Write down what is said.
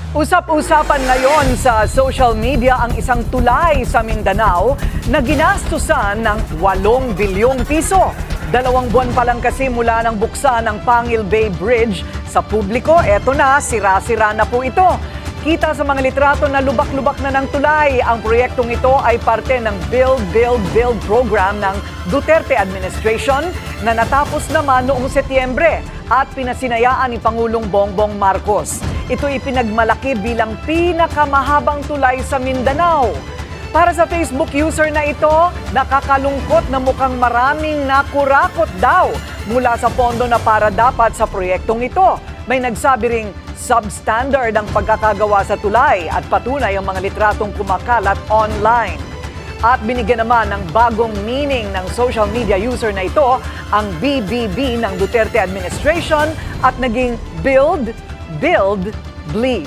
Usap-usapan ngayon sa social media ang isang tulay sa Mindanao na ginastusan ng 8 bilyong piso. 2 buwan pa lang kasi mula nang buksan ang Pangil Bay Bridge sa publiko, eto na, sira-sira na po ito. Kita sa mga litrato na lubak-lubak na ng tulay. Ang proyektong ito ay parte ng Build, Build, Build program ng Duterte administration na natapos naman noong Setyembre at pinasinayaan ni Pangulong Bongbong Marcos. Ito ipinagmalaki bilang pinakamahabang tulay sa Mindanao. Para sa Facebook user na ito, nakakalungkot na mukhang maraming nakurakot daw mula sa pondo na para dapat sa proyektong ito. May nagsabi ring substandard ang pagkakagawa sa tulay at patunay ang mga litratong kumakalat online. At binigyan naman ng bagong meaning ng social media user na ito ang BBB ng Duterte administration at naging Build, Build, Bleed.